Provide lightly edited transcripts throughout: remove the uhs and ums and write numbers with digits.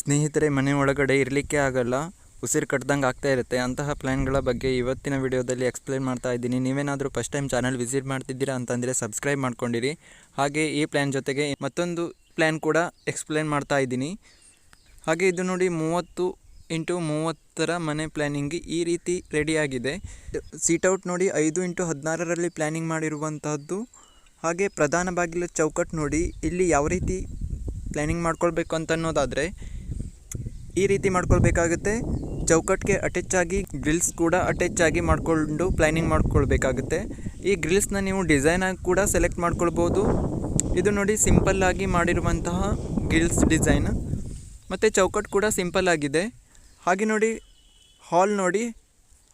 ಸ್ನೇಹಿತರೆ, ಮನೆ ಒಳಗಡೆ ಇರಲಿಕ್ಕೆ ಆಗಲ್ಲ, ಉಸಿರು ಕಟ್ಟಿದಂಗೆ ಆಗ್ತಾ ಇರುತ್ತೆ. ಅಂತಹ ಪ್ಲ್ಯಾನ್ಗಳ ಬಗ್ಗೆ ಇವತ್ತಿನ ವಿಡಿಯೋದಲ್ಲಿ ಎಕ್ಸ್ಪ್ಲೇನ್ ಮಾಡ್ತಾ ಇದ್ದೀನಿ. ನೀವೇನಾದರೂ ಫಸ್ಟ್ ಟೈಮ್ ಚಾನಲ್ ವಿಸಿಟ್ ಮಾಡ್ತಿದ್ದೀರಾ ಅಂತಂದರೆ ಸಬ್ಸ್ಕ್ರೈಬ್ ಮಾಡ್ಕೊಂಡಿರಿ. ಹಾಗೆ ಈ ಪ್ಲ್ಯಾನ್ ಜೊತೆಗೆ ಮತ್ತೊಂದು ಪ್ಲ್ಯಾನ್ ಕೂಡ ಎಕ್ಸ್ಪ್ಲೇನ್ ಮಾಡ್ತಾ ಇದ್ದೀನಿ. ಹಾಗೆ ಇದು ನೋಡಿ 30x30 ಮನೆ ಪ್ಲ್ಯಾನಿಂಗ್ ಈ ರೀತಿ ರೆಡಿಯಾಗಿದೆ. ಸೀಟೌಟ್ ನೋಡಿ 5x16ರಲ್ಲಿ ಪ್ಲ್ಯಾನಿಂಗ್ ಮಾಡಿರುವಂತಹದ್ದು. ಹಾಗೆ ಪ್ರಧಾನ ಬಾಗಿಲ ಚೌಕಟ್ಟು ನೋಡಿ, ಇಲ್ಲಿ ಯಾವ ರೀತಿ ಪ್ಲ್ಯಾನಿಂಗ್ ಮಾಡ್ಕೊಳ್ಬೇಕು ಅಂತ ಅನ್ನೋದಾದರೆ ಈ ರೀತಿ ಮಾಡ್ಕೊಳ್ಬೇಕಾಗುತ್ತೆ. ಚೌಕಟ್ಟಿಗೆ ಅಟ್ಯಾಚ್ ಆಗಿ ಗ್ರಿಲ್ಸ್ ಕೂಡ ಅಟ್ಯಾಚ್ ಆಗಿ ಮಾಡಿಕೊಂಡು ಪ್ಲ್ಯಾನಿಂಗ್ ಮಾಡ್ಕೊಳ್ಬೇಕಾಗುತ್ತೆ. ಈ ಗ್ರಿಲ್ಸ್ನ ನೀವು ಡಿಸೈನಾಗಿ ಕೂಡ ಸೆಲೆಕ್ಟ್ ಮಾಡ್ಕೊಳ್ಬೋದು. ಇದು ನೋಡಿ ಸಿಂಪಲ್ಲಾಗಿ ಮಾಡಿರುವಂತಹ ಗ್ರಿಲ್ಸ್ ಡಿಸೈನ್, ಮತ್ತು ಚೌಕಟ್ಟು ಕೂಡ ಸಿಂಪಲ್ ಆಗಿದೆ. ಹಾಗೆ ನೋಡಿ ಹಾಲ್ ನೋಡಿ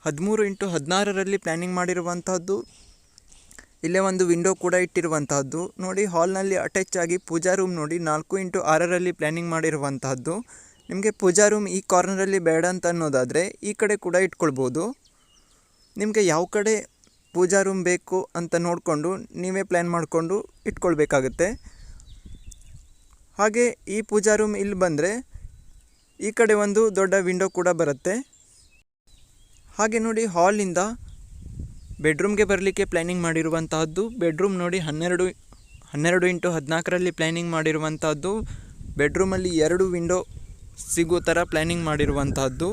13x16ರಲ್ಲಿ ಪ್ಲ್ಯಾನಿಂಗ್ ಮಾಡಿರುವಂತಹದ್ದು. ಇಲ್ಲೇ ಒಂದು ವಿಂಡೋ ಕೂಡ ಇಟ್ಟಿರುವಂತಹದ್ದು ನೋಡಿ. ಹಾಲ್ನಲ್ಲಿ ಅಟ್ಯಾಚ್ ಆಗಿ ಪೂಜಾ ರೂಮ್ ನೋಡಿ 4x6ರಲ್ಲಿ ಪ್ಲ್ಯಾನಿಂಗ್ ಮಾಡಿರುವಂತಹದ್ದು. ನಿಮಗೆ ಪೂಜಾ ರೂಮ್ ಈ ಕಾರ್ನರಲ್ಲಿ ಬೇಡ ಅಂತ ಅನ್ನೋದಾದರೆ ಈ ಕಡೆ ಕೂಡ ಇಟ್ಕೊಳ್ಬೋದು. ನಿಮಗೆ ಯಾವ ಕಡೆ ಪೂಜಾ ರೂಮ್ ಬೇಕು ಅಂತ ನೋಡಿಕೊಂಡು ನೀವೇ ಪ್ಲ್ಯಾನ್ ಮಾಡಿಕೊಂಡು ಇಟ್ಕೊಳ್ಬೇಕಾಗುತ್ತೆ. ಹಾಗೆ ಈ ಪೂಜಾ ರೂಮ್ ಇಲ್ಲಿ ಬಂದರೆ ಈ ಕಡೆ ಒಂದು ದೊಡ್ಡ ವಿಂಡೋ ಕೂಡ ಬರುತ್ತೆ. ಹಾಗೆ ನೋಡಿ ಹಾಲಿಂದ ಬೆಡ್ರೂಮ್ಗೆ ಬರಲಿಕ್ಕೆ ಪ್ಲ್ಯಾನಿಂಗ್ ಮಾಡಿರುವಂತಹದ್ದು. ಬೆಡ್ರೂಮ್ ನೋಡಿ 12x14ರಲ್ಲಿ ಪ್ಲ್ಯಾನಿಂಗ್ ಮಾಡಿರುವಂತಹದ್ದು. ಬೆಡ್ರೂಮಲ್ಲಿ 2 ವಿಂಡೋ ಸಿಗೋ ಥರ ಪ್ಲ್ಯಾನಿಂಗ್ ಮಾಡಿರುವಂತಹದ್ದು.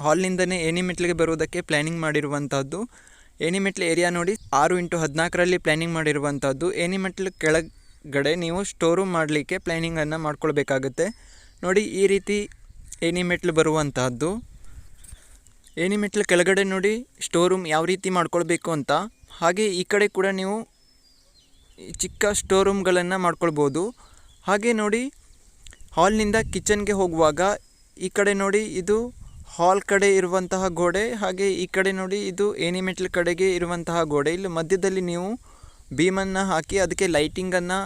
ಹಾಲ್ನಿಂದನೇ ಏಣಿ ಮೆಟ್ಲಿಗೆ ಬರುವುದಕ್ಕೆ ಪ್ಲ್ಯಾನಿಂಗ್ ಮಾಡಿರುವಂತಹದ್ದು. ಏಣಿ ಮೆಟ್ಲು ಏರಿಯಾ ನೋಡಿ 6x14ರಲ್ಲಿ ಪ್ಲ್ಯಾನಿಂಗ್ ಮಾಡಿರುವಂತಹದ್ದು. ಏಣಿ ಮೆಟ್ಲು ಕೆಳಗಡೆ ನೀವು ಸ್ಟೋರ್ ರೂಮ್ ಮಾಡಲಿಕ್ಕೆ ಪ್ಲ್ಯಾನಿಂಗನ್ನು ಮಾಡ್ಕೊಳ್ಬೇಕಾಗುತ್ತೆ. ನೋಡಿ ಈ ರೀತಿ ಏಣಿ ಮೆಟ್ಲು ಬರುವಂತಹದ್ದು. ಏಣಿ ಮೆಟ್ಲು ಕೆಳಗಡೆ ನೋಡಿ ಸ್ಟೋರ್ ರೂಮ್ ಯಾವ ರೀತಿ ಮಾಡ್ಕೊಳ್ಬೇಕು ಅಂತ. ಹಾಗೆ ಈ ಕಡೆ ಕೂಡ ನೀವು ಚಿಕ್ಕ ಸ್ಟೋರ್ ರೂಮ್ಗಳನ್ನು ಮಾಡ್ಕೊಳ್ಬೋದು. ಹಾಗೆ ನೋಡಿ ಹಾಲ್ನಿಂದ ಕಿಚನ್ಗೆ ಹೋಗುವಾಗ ಈ ಕಡೆ ನೋಡಿ ಇದು ಹಾಲ್ ಕಡೆ ಇರುವಂತಹ ಗೋಡೆ, ಹಾಗೆ ಈ ಕಡೆ ನೋಡಿ ಇದು ಏಣಿ ಮೆಟ್ಲು ಕಡೆಗೆ ಇರುವಂತಹ ಗೋಡೆ. ಇಲ್ಲಿ ಮಧ್ಯದಲ್ಲಿ ನೀವು ಬೀಮನ್ನು ಹಾಕಿ ಅದಕ್ಕೆ ಲೈಟಿಂಗನ್ನು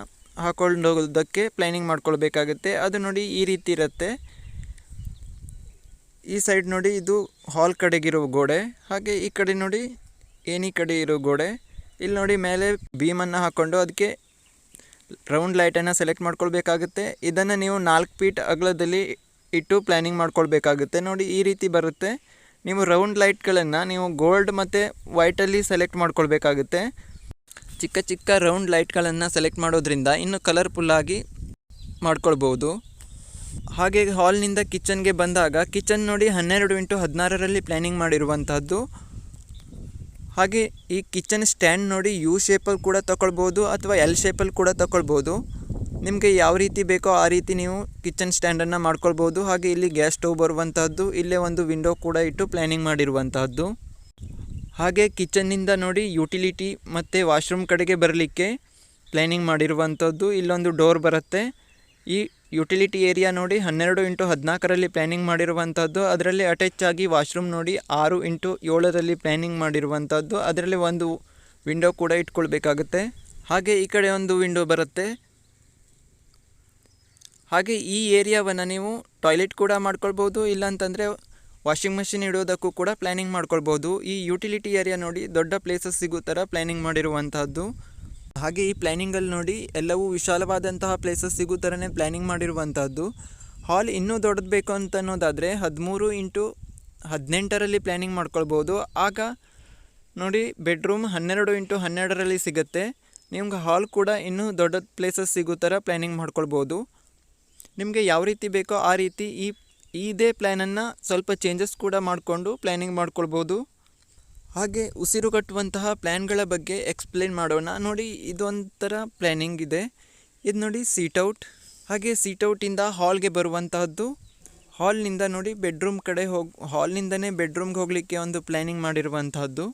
ಹಾಕೊಳ್ಳೋದಕ್ಕೆ ಪ್ಲ್ಯಾನಿಂಗ್ ಮಾಡ್ಕೊಳ್ಬೇಕಾಗುತ್ತೆ. ಅದು ನೋಡಿ ಈ ರೀತಿ ಇರುತ್ತೆ. ಈ ಸೈಡ್ ನೋಡಿ ಇದು ಹಾಲ್ ಕಡೆಗಿರೋ ಗೋಡೆ, ಹಾಗೆ ಈ ಕಡೆ ನೋಡಿ ಏಣಿ ಕಡೆ ಇರೋ ಗೋಡೆ. ಇಲ್ಲಿ ನೋಡಿ ಮೇಲೆ ಬೀಮನ್ನು ಹಾಕ್ಕೊಂಡು ಅದಕ್ಕೆ ರೌಂಡ್ ಲೈಟನ್ನು ಸೆಲೆಕ್ಟ್ ಮಾಡ್ಕೊಳ್ಬೇಕಾಗುತ್ತೆ. ಇದನ್ನು ನೀವು 4 ಫೀಟ್ ಅಗಲದಲ್ಲಿ ಇಟ್ಟು ಪ್ಲ್ಯಾನಿಂಗ್ ಮಾಡ್ಕೊಳ್ಬೇಕಾಗುತ್ತೆ. ನೋಡಿ ಈ ರೀತಿ ಬರುತ್ತೆ. ನೀವು ರೌಂಡ್ ಲೈಟ್ಗಳನ್ನು ನೀವು ಗೋಲ್ಡ್ ಮತ್ತು ವೈಟಲ್ಲಿ ಸೆಲೆಕ್ಟ್ ಮಾಡ್ಕೊಳ್ಬೇಕಾಗುತ್ತೆ. ಚಿಕ್ಕ ಚಿಕ್ಕ ರೌಂಡ್ ಲೈಟ್ಗಳನ್ನು ಸೆಲೆಕ್ಟ್ ಮಾಡೋದ್ರಿಂದ ಇನ್ನೂ ಕಲರ್ಫುಲ್ಲಾಗಿ ಮಾಡ್ಕೊಳ್ಬೋದು. ಹಾಗೆ ಹಾಲ್ನಿಂದ ಕಿಚನ್ಗೆ ಬಂದಾಗ ಕಿಚನ್ ನೋಡಿ 12x16ರಲ್ಲಿ ಪ್ಲ್ಯಾನಿಂಗ್ ಮಾಡಿರುವಂತಹದ್ದು. ಹಾಗೆ ಈ ಕಿಚನ್ ಸ್ಟ್ಯಾಂಡ್ ನೋಡಿ ಯು ಶೇಪಲ್ಲಿ ಕೂಡ ತಗೊಳ್ಬೋದು ಅಥವಾ ಎಲ್ ಶೇಪಲ್ಲಿ ಕೂಡ ತಗೊಳ್ಬೋದು. ನಿಮಗೆ ಯಾವ ರೀತಿ ಬೇಕೋ ಆ ರೀತಿ ನೀವು ಕಿಚನ್ ಸ್ಟ್ಯಾಂಡನ್ನು ಮಾಡ್ಕೊಳ್ಬೋದು. ಹಾಗೆ ಇಲ್ಲಿ ಗ್ಯಾಸ್ ಸ್ಟವ್ ಬರುವಂತಹದ್ದು. ಇಲ್ಲೇ ಒಂದು ವಿಂಡೋ ಕೂಡ ಇಟ್ಟು ಪ್ಲ್ಯಾನಿಂಗ್ ಮಾಡಿರುವಂತಹದ್ದು. ಹಾಗೆ ಕಿಚನ್ನಿಂದ ನೋಡಿ ಯುಟಿಲಿಟಿ ಮತ್ತು ವಾಶ್ರೂಮ್ ಕಡೆಗೆ ಬರಲಿಕ್ಕೆ ಪ್ಲ್ಯಾನಿಂಗ್ ಮಾಡಿರುವಂಥದ್ದು. ಇಲ್ಲೊಂದು ಡೋರ್ ಬರುತ್ತೆ. ಈ ಯುಟಿಲಿಟಿ ಏರಿಯಾ ನೋಡಿ 12x14ರಲ್ಲಿ ಪ್ಲ್ಯಾನಿಂಗ್ ಮಾಡಿರುವಂಥದ್ದು. ಅದರಲ್ಲಿ ಅಟ್ಯಾಚ್ ಆಗಿ ವಾಶ್ರೂಮ್ ನೋಡಿ 6x7ರಲ್ಲಿ ಪ್ಲ್ಯಾನಿಂಗ್ ಮಾಡಿರುವಂಥದ್ದು. ಅದರಲ್ಲಿ ಒಂದು ವಿಂಡೋ ಕೂಡ ಇಟ್ಕೊಳ್ಬೇಕಾಗುತ್ತೆ. ಹಾಗೆ ಈ ಕಡೆ ಒಂದು ವಿಂಡೋ ಬರುತ್ತೆ. ಹಾಗೆ ಈ ಏರಿಯಾವನ್ನು ನೀವು ಟಾಯ್ಲೆಟ್ ಕೂಡ ಮಾಡ್ಕೊಳ್ಬೋದು, ಇಲ್ಲಾಂತಂದರೆ ವಾಷಿಂಗ್ ಮೆಷಿನ್ ಇಡೋದಕ್ಕೂ ಕೂಡ ಪ್ಲ್ಯಾನಿಂಗ್ ಮಾಡ್ಕೊಳ್ಬೋದು. ಈ ಯುಟಿಲಿಟಿ ಏರಿಯಾ ನೋಡಿ ದೊಡ್ಡ ಪ್ಲೇಸಸ್ ಸಿಗೋ ಥರ ಪ್ಲ್ಯಾನಿಂಗ್ ಮಾಡಿರುವಂತಹದ್ದು. ಹಾಗೆ ಈ ಪ್ಲ್ಯಾನಿಂಗಲ್ಲಿ ನೋಡಿ ಎಲ್ಲವೂ ವಿಶಾಲವಾದಂತಹ ಪ್ಲೇಸಸ್ ಸಿಗೋ ಥರನೇ ಪ್ಲ್ಯಾನಿಂಗ್ ಮಾಡಿರುವಂತಹದ್ದು. ಹಾಲ್ ಇನ್ನೂ ದೊಡ್ಡದು ಬೇಕು ಅಂತ ಅನ್ನೋದಾದರೆ 13x18ರಲ್ಲಿ ಪ್ಲ್ಯಾನಿಂಗ್ ಮಾಡ್ಕೊಳ್ಬೋದು. ಆಗ ನೋಡಿ ಬೆಡ್ರೂಮ್ 12x12ರಲ್ಲಿ ಸಿಗುತ್ತೆ. ನಿಮ್ಗೆ ಹಾಲ್ ಕೂಡ ಇನ್ನೂ ದೊಡ್ಡ ಪ್ಲೇಸಸ್ ಸಿಗೋ ಥರ ಪ್ಲ್ಯಾನಿಂಗ್ ಮಾಡ್ಕೊಳ್ಬೋದು. ನಿಮಗೆ ಯಾವ ರೀತಿ ಬೇಕೋ ಆ ರೀತಿ ಇದೇ ಪ್ಲ್ಯಾನನ್ನು ಸ್ವಲ್ಪ ಚೇಂಜಸ್ ಕೂಡ ಮಾಡಿಕೊಂಡು ಪ್ಲ್ಯಾನಿಂಗ್ ಮಾಡ್ಕೊಳ್ಬೋದು. ಹಾಗೆ ಉಸಿರು ಕಟ್ಟುವಂತಹ ಪ್ಲ್ಯಾನ್ಗಳ ಬಗ್ಗೆ ಎಕ್ಸ್ಪ್ಲೇನ್ ಮಾಡೋಣ. ನೋಡಿ ಇದೊಂಥರ ಪ್ಲ್ಯಾನಿಂಗ್ ಇದೆ. ಇದು ನೋಡಿ ಸೀಟೌಟ್. ಹಾಗೆ ಸೀಟೌಟಿಂದ ಹಾಲ್ಗೆ ಬರುವಂತಹದ್ದು. ಹಾಲ್ನಿಂದ ನೋಡಿ ಬೆಡ್ರೂಮ್ ಕಡೆ ಹಾಲ್ನಿಂದನೇ ಬೆಡ್ರೂಮ್ಗೆ ಹೋಗಲಿಕ್ಕೆ ಒಂದು ಪ್ಲ್ಯಾನಿಂಗ್ ಮಾಡಿರುವಂತಹದ್ದು.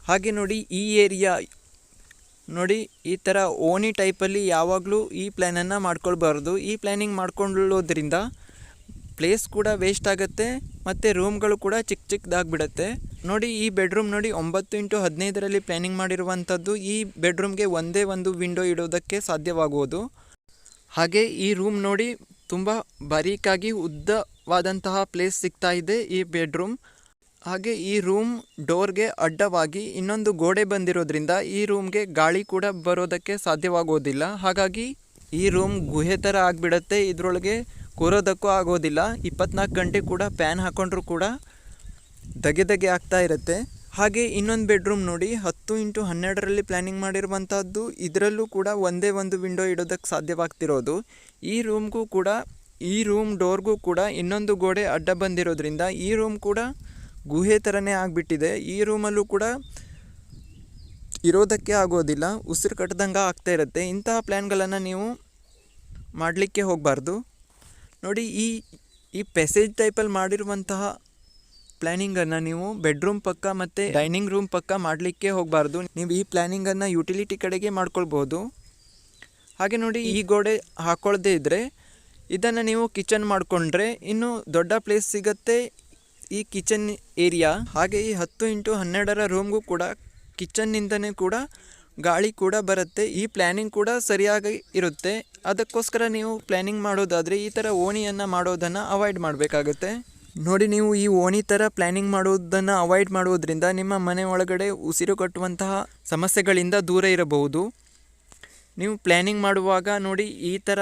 ಹಾಗೆ ನೋಡಿ ಈ ಏರಿಯಾ ನೋಡಿ ಈ ಥರ ಓಣಿ ಟೈಪಲ್ಲಿ ಯಾವಾಗಲೂ ಈ ಪ್ಲ್ಯಾನನ್ನು ಮಾಡ್ಕೊಳ್ಬಾರ್ದು. ಈ ಪ್ಲ್ಯಾನಿಂಗ್ ಮಾಡ್ಕೊಳ್ಳೋದ್ರಿಂದ ಪ್ಲೇಸ್ ಕೂಡ ವೇಸ್ಟ್ ಆಗುತ್ತೆ ಮತ್ತು ರೂಮ್ಗಳು ಕೂಡ ಚಿಕ್ಕದಾಗಿಬಿಡುತ್ತೆ. ನೋಡಿ ಈ ಬೆಡ್ರೂಮ್ ನೋಡಿ 9x15ರಲ್ಲಿ ಪ್ಲ್ಯಾನಿಂಗ್ ಮಾಡಿರುವಂಥದ್ದು. ಈ ಬೆಡ್ರೂಮ್ಗೆ ಒಂದೇ ಒಂದು ವಿಂಡೋ ಇಡೋದಕ್ಕೆ ಸಾಧ್ಯವಾಗುವುದು. ಹಾಗೆ ಈ ರೂಮ್ ನೋಡಿ ತುಂಬ ಬಾರೀಕಾಗಿ ಉದ್ದವಾದಂತಹ ಪ್ಲೇಸ್ ಸಿಗ್ತಾ ಇದೆ ಈ ಬೆಡ್ರೂಮ್. ಹಾಗೆ ಈ ರೂಮ್ ಡೋರ್ಗೆ ಅಡ್ಡವಾಗಿ ಇನ್ನೊಂದು ಗೋಡೆ ಬಂದಿರೋದ್ರಿಂದ ಈ ರೂಮ್ಗೆ ಗಾಳಿ ಕೂಡ ಬರೋದಕ್ಕೆ ಸಾಧ್ಯವಾಗೋದಿಲ್ಲ. ಹಾಗಾಗಿ ಈ ರೂಮ್ ಗುಹೆ ಥರ ಆಗಿಬಿಡುತ್ತೆ. ಇದರೊಳಗೆ ಕೂರೋದಕ್ಕೂ ಆಗೋದಿಲ್ಲ. 24 ಗಂಟೆ ಕೂಡ ಫ್ಯಾನ್ ಹಾಕ್ಕೊಂಡ್ರೂ ಕೂಡ ಧಗೆ ಆಗ್ತಾ ಇರುತ್ತೆ. ಹಾಗೆ ಇನ್ನೊಂದು ಬೆಡ್ರೂಮ್ ನೋಡಿ, 10x12ರಲ್ಲಿ ಪ್ಲ್ಯಾನಿಂಗ್ ಮಾಡಿರುವಂಥದ್ದು. ಇದರಲ್ಲೂ ಕೂಡ ಒಂದೇ ಒಂದು ವಿಂಡೋ ಇಡೋದಕ್ಕೆ ಸಾಧ್ಯವಾಗ್ತಿರೋದು. ಈ ರೂಮ್ ಡೋರ್ಗೂ ಕೂಡ ಇನ್ನೊಂದು ಗೋಡೆ ಅಡ್ಡ ಬಂದಿರೋದ್ರಿಂದ ಈ ರೂಮ್ ಕೂಡ ಗುಹೆ ಥರನೇ ಆಗಿಬಿಟ್ಟಿದೆ. ಈ ರೂಮಲ್ಲೂ ಕೂಡ ಇರೋದಕ್ಕೆ ಆಗೋದಿಲ್ಲ, ಉಸಿರು ಕಟ್ಟದಂಗೆ ಆಗ್ತಾ ಇರುತ್ತೆ. ಇಂತಹ ಪ್ಲ್ಯಾನ್ಗಳನ್ನು ನೀವು ಮಾಡಲಿಕ್ಕೆ ಹೋಗಬಾರ್ದು. ನೋಡಿ, ಈ ಪೆಸೇಜ್ ಟೈಪಲ್ಲಿ ಮಾಡಿರುವಂತಹ ಪ್ಲ್ಯಾನಿಂಗನ್ನು ನೀವು ಬೆಡ್ರೂಮ್ ಪಕ್ಕ ಮತ್ತು ಡೈನಿಂಗ್ ರೂಮ್ ಪಕ್ಕ ಮಾಡಲಿಕ್ಕೆ ಹೋಗಬಾರ್ದು. ನೀವು ಈ ಪ್ಲ್ಯಾನಿಂಗನ್ನು ಯುಟಿಲಿಟಿ ಕಡೆಗೆ ಮಾಡ್ಕೊಳ್ಬೋದು. ಹಾಗೆ ನೋಡಿ, ಈ ಗೋಡೆ ಹಾಕ್ಕೊಳ್ಳದೇ ಇದ್ದರೆ ಇದನ್ನು ನೀವು ಕಿಚನ್ ಮಾಡಿಕೊಂಡ್ರೆ ಇನ್ನೂ ದೊಡ್ಡ ಪ್ಲೇಸ್ ಸಿಗುತ್ತೆ ಈ ಕಿಚನ್ ಏರಿಯಾ. ಹಾಗೆ ಈ 10x12ರ ರೂಮ್ಗೂ ಕೂಡ ಕಿಚನ್ನಿಂದನೇ ಕೂಡ ಗಾಳಿ ಕೂಡ ಬರುತ್ತೆ. ಈ ಪ್ಲ್ಯಾನಿಂಗ್ ಕೂಡ ಸರಿಯಾಗಿ ಇರುತ್ತೆ. ಅದಕ್ಕೋಸ್ಕರ ನೀವು ಪ್ಲ್ಯಾನಿಂಗ್ ಮಾಡೋದಾದರೆ ಈ ಥರ ಓಣಿಯನ್ನು ಮಾಡೋದನ್ನು ಅವಾಯ್ಡ್ ಮಾಡಬೇಕಾಗುತ್ತೆ. ನೋಡಿ, ನೀವು ಈ ಓಣಿ ಥರ ಪ್ಲ್ಯಾನಿಂಗ್ ಮಾಡೋದನ್ನು ಅವಾಯ್ಡ್ ಮಾಡೋದ್ರಿಂದ ನಿಮ್ಮ ಮನೆ ಒಳಗಡೆ ಉಸಿರು ಕಟ್ಟುವಂತಹ ಸಮಸ್ಯೆಗಳಿಂದ ದೂರ ಇರಬಹುದು. ನೀವು ಪ್ಲ್ಯಾನಿಂಗ್ ಮಾಡುವಾಗ ನೋಡಿ, ಈ ಥರ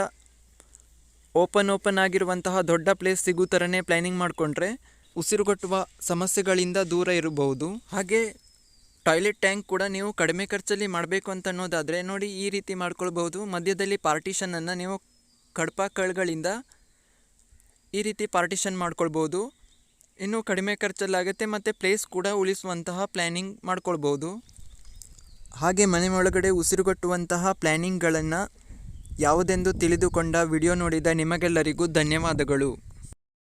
ಓಪನ್ ಆಗಿರುವಂತಹ ದೊಡ್ಡ ಪ್ಲೇಸ್ ಸಿಗೋ ಥರನೇ ಪ್ಲ್ಯಾನಿಂಗ್ ಮಾಡಿಕೊಂಡ್ರೆ ಉಸಿರುಗಟ್ಟುವ ಸಮಸ್ಯೆಗಳಿಂದ ದೂರ ಇರಬಹುದು. ಹಾಗೆ ಟಾಯ್ಲೆಟ್ ಟ್ಯಾಂಕ್ ಕೂಡ ನೀವು ಕಡಿಮೆ ಖರ್ಚಲ್ಲಿ ಮಾಡಬೇಕು ಅಂತ ಅನ್ನೋದಾದರೆ ನೋಡಿ, ಈ ರೀತಿ ಮಾಡ್ಕೊಳ್ಬಹುದು. ಮಧ್ಯದಲ್ಲಿ ಪಾರ್ಟಿಷನನ್ನು ನೀವು ಕಳ್ಗಳಿಂದ ಈ ರೀತಿ ಪಾರ್ಟಿಷನ್ ಮಾಡ್ಕೊಳ್ಬೋದು. ಇನ್ನೂ ಕಡಿಮೆ ಖರ್ಚಲ್ಲಾಗುತ್ತೆ ಮತ್ತು ಪ್ಲೇಸ್ ಕೂಡ ಉಳಿಸುವಂತಹ ಪ್ಲ್ಯಾನಿಂಗ್ ಮಾಡ್ಕೊಳ್ಬೋದು. ಹಾಗೆ ಮನೆ ಒಳಗಡೆ ಉಸಿರುಗಟ್ಟುವಂತಹ ಪ್ಲ್ಯಾನಿಂಗ್ಗಳನ್ನು ಯಾವುದೆಂದು ತಿಳಿದುಕೊಂಡ ವಿಡಿಯೋ ನೋಡಿದ ನಿಮಗೆಲ್ಲರಿಗೂ ಧನ್ಯವಾದಗಳು.